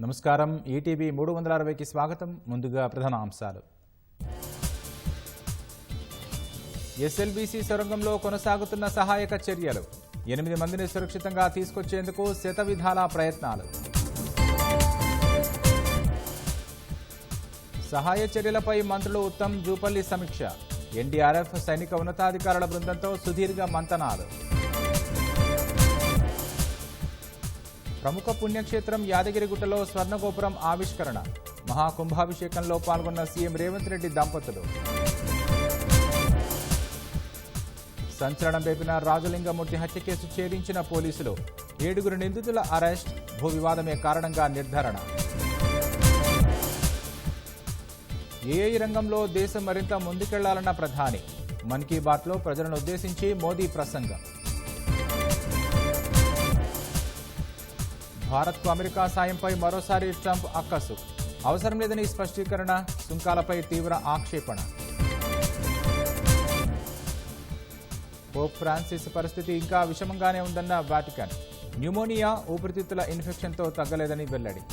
నమస్కారం. ఈటీవీ 360కి స్వాగతం. ముందుగా ప్రధాన అంశాలు. ఎస్ఎల్బీసీ సొరంగంలో కొనసాగుతున్న సహాయక చర్యలు. 8 మందిని సురక్షితంగా తీసుకొచ్చేందుకు శతవిధాల ప్రయత్నాలు. సహాయ చర్యలపై మంత్రులు ఉత్తమ్, జూపల్లి సమీక్ష. ఎన్డీఆర్ఎఫ్ సైనిక ఉన్నతాధికారుల బృందంతో సుదీర్ఘ మంతనాలు. ప్రముఖ పుణ్యక్షేత్రం యాదగిరిగుట్టలో స్వర్ణగోపురం ఆవిష్కరణ. మహాకుంభాభిషేకంలో పాల్గొన్న సీఎం రేవంత్ రెడ్డి దంపతులు. సంచలనం రేపిన రాజలింగమూర్తి హత్య కేసు ఛేదించిన పోలీసులు. 7 నిందితుల అరెస్ట్. భూ వివాదమే కారణంగా నిర్ధారణ. ఏఐ రంగంలో దేశం మరింత ముందుకెళ్లాలన్న ప్రధాని. మన్ కీ బాత్లో ప్రజలను ఉద్దేశించి మోదీ ప్రసంగం. భారత్కు అమెరికా సాయంపై మరోసారి ట్రంప్ అక్కసు. అవసరం లేదని స్పష్టీకరణ. సుంకాలపై తీవ్ర ఆక్షేపణ. పోప్ ఫ్రాన్సిస్ పరిస్థితి ఇంకా విషమంగానే ఉందన్న వాటికన్. న్యూమోనియా, ఊపిరితిత్తుల ఇన్ఫెక్షన్తో తగ్గలేదని వెల్లడి.